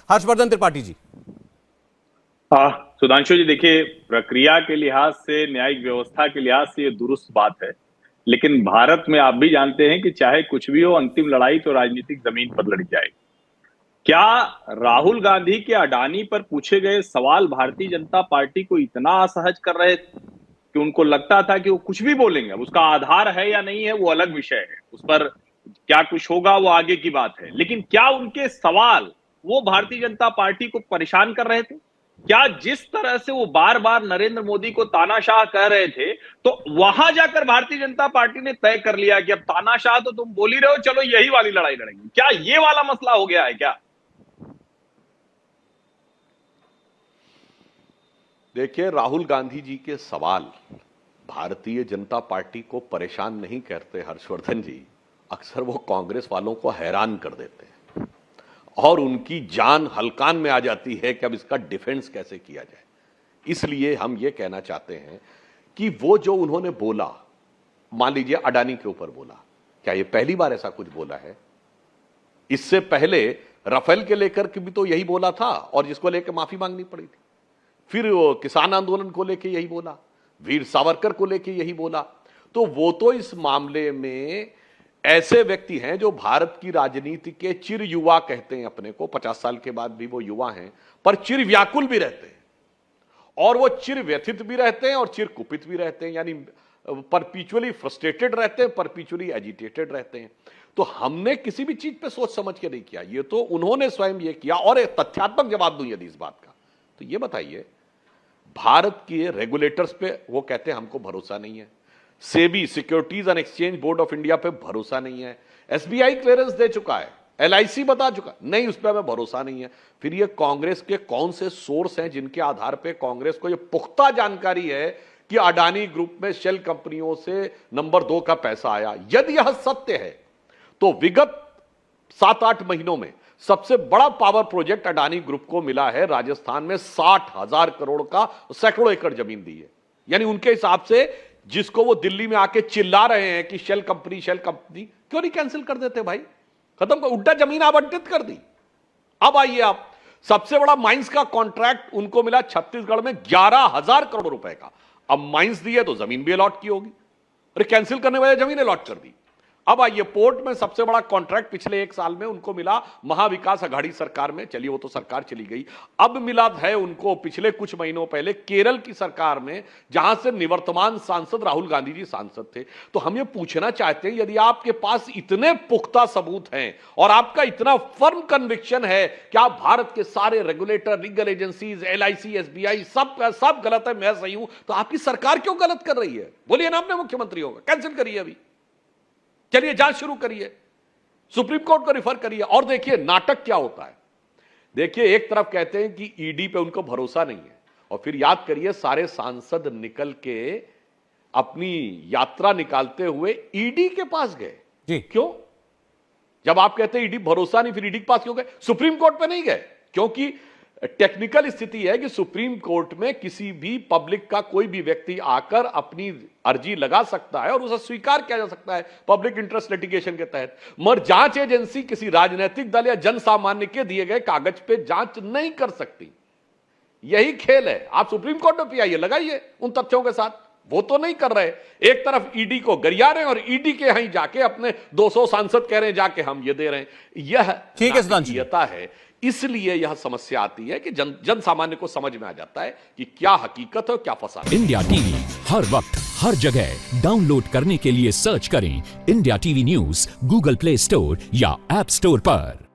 हर्षवर्धन त्रिपाठी जी। सुधांशु जी, देखिए, प्रक्रिया के लिहाज से, न्यायिक व्यवस्था के लिहाज से ये दुरुस्त बात है। लेकिन भारत में आप भी जानते हैं कि चाहे कुछ भी हो, अंतिम लड़ाई तो राजनीतिक जमीन पर लड़ी जाएगी। क्या राहुल गांधी के अडानी पर पूछे गए सवाल भारतीय जनता पार्टी को इतना असहज कर रहे थे कि उनको लगता था कि वो कुछ भी बोलेंगे? अब उसका आधार है या नहीं है वो अलग विषय है, उस पर क्या कुछ होगा वो आगे की बात है। लेकिन क्या उनके सवाल वो भारतीय जनता पार्टी को परेशान कर रहे थे? क्या जिस तरह से वो बार बार नरेंद्र मोदी को तानाशाह कह रहे थे, तो वहां जाकर भारतीय जनता पार्टी ने तय कर लिया कि अब तानाशाह तो तुम बोल ही रहे हो, चलो यही वाली लड़ाई लड़ेंगे? क्या ये वाला मसला हो गया है क्या? देखिए, राहुल गांधी जी के सवाल भारतीय जनता पार्टी को परेशान नहीं करते हर्षवर्धन जी, अक्सर वो कांग्रेस वालों को हैरान कर देते हैं और उनकी जान हलकान में आ जाती है कि अब इसका डिफेंस कैसे किया जाए। इसलिए हम ये कहना चाहते हैं कि वो जो उन्होंने बोला, मान लीजिए अडानी के ऊपर बोला, क्या ये पहली बार ऐसा कुछ बोला है? इससे पहले राफेल के लेकर के भी तो यही बोला था और जिसको लेकर माफी मांगनी पड़ी थी। फिर वो किसान आंदोलन को लेके यही बोला, वीर सावरकर को लेके यही बोला। तो वो तो इस मामले में ऐसे व्यक्ति हैं जो भारत की राजनीति के चिर युवा कहते हैं अपने को, 50 साल के बाद भी वो युवा हैं, पर चिर व्याकुल भी रहते हैं और वो चिर व्यथित भी रहते हैं और चिर कुपित भी रहते हैं, यानी परपीचुअली फ्रस्ट्रेटेड रहते हैं, परपीचुअली एजिटेटेड रहते हैं। तो हमने किसी भी चीज पे सोच समझ के नहीं किया, ये तो उन्होंने स्वयं ये किया। और एक तथ्यात्मक जवाब दूं यदि इस बात का, तो ये बताइए, भारत के रेगुलेटर्स पे वो कहते हैं हमको भरोसा नहीं है, SEBI securities and exchange board of India पे भरोसा नहीं है, एसबीआई क्लियरेंस दे चुका है, एलआईसी बता चुका नहीं, उस पर हमें भरोसा नहीं है। फिर ये कांग्रेस के कौन से सोर्स हैं जिनके आधार पे कांग्रेस को ये पुख्ता जानकारी है कि अडानी ग्रुप में शेल कंपनियों से नंबर 2 का पैसा आया? यदि यह सत्य है तो विगत 7-8 महीनों में सबसे बड़ा पावर प्रोजेक्ट अडानी ग्रुप को मिला है राजस्थान में, 60,000 करोड़ का, सैकड़ों एकड़ जमीन दी है। यानी उनके हिसाब से जिसको वो दिल्ली में आके चिल्ला रहे हैं कि शेल कंपनी क्यों नहीं कैंसिल कर देते भाई? खत्म कर, उल्टा जमीन आवंटित कर दी। अब आइए आप, सबसे बड़ा माइंस का कॉन्ट्रैक्ट उनको मिला छत्तीसगढ़ में 11,000 करोड़ रुपए का। अब माइंस दी है तो जमीन भी अलॉट की होगी, अरे कैंसिल करने वाले जमीन अलॉट कर दी। अब आइए, पोर्ट में सबसे बड़ा कॉन्ट्रैक्ट पिछले 1 साल में उनको मिला महाविकास अघाड़ी सरकार में, चलिए वो तो सरकार चली गई। अब मिला है उनको पिछले कुछ महीनों पहले केरल की सरकार में, जहां से निवर्तमान सांसद राहुल गांधी जी सांसद थे। तो हम ये पूछना चाहते हैं, यदि आपके पास इतने पुख्ता सबूत हैं और आपका इतना फर्म कन्विक्शन है कि आप भारत के सारे regulator, legal agencies, LIC, SBI सब गलत है, मैं सही हूं, तो आपकी सरकार क्यों गलत कर रही है? बोलिए ना, अपने मुख्यमंत्री होगा, कैंसिल करिए, अभी चलिए जांच शुरू करिए, सुप्रीम कोर्ट को रिफर करिए। और देखिए नाटक क्या होता है। देखिए, एक तरफ कहते हैं कि ईडी पे उनको भरोसा नहीं है, और फिर याद करिए सारे सांसद निकल के अपनी यात्रा निकालते हुए ईडी के पास गए जी। क्यों? जब आप कहते हैं ईडी भरोसा नहीं, फिर ईडी के पास क्यों गए? सुप्रीम कोर्ट पे नहीं गए, क्योंकि टेक्निकल स्थिति है कि सुप्रीम कोर्ट में किसी भी पब्लिक का कोई भी व्यक्ति आकर अपनी अर्जी लगा सकता है और उसे स्वीकार किया जा सकता है पब्लिक इंटरेस्ट लिटिगेशन के तहत। मगर जांच एजेंसी किसी राजनीतिक दल या जन सामान्य के दिए गए कागज पे जांच नहीं कर सकती। यही खेल है। आप सुप्रीम कोर्ट में आइए, लगाइए उन तथ्यों के साथ, वो तो नहीं कर रहे। एक तरफ ईडी को गरिया रहे हैं और ईडी के यहां जाके अपने 200 सांसद कह रहे हैं जाके हम ये दे रहे हैं। यह ठीक है सुधांशु, है। इसलिए यह समस्या आती है कि जन सामान्य को समझ में आ जाता है कि क्या हकीकत है और क्या फसाद। इंडिया टीवी हर वक्त हर जगह डाउनलोड करने के लिए सर्च करें India TV news Google play store या ऐप स्टोर पर।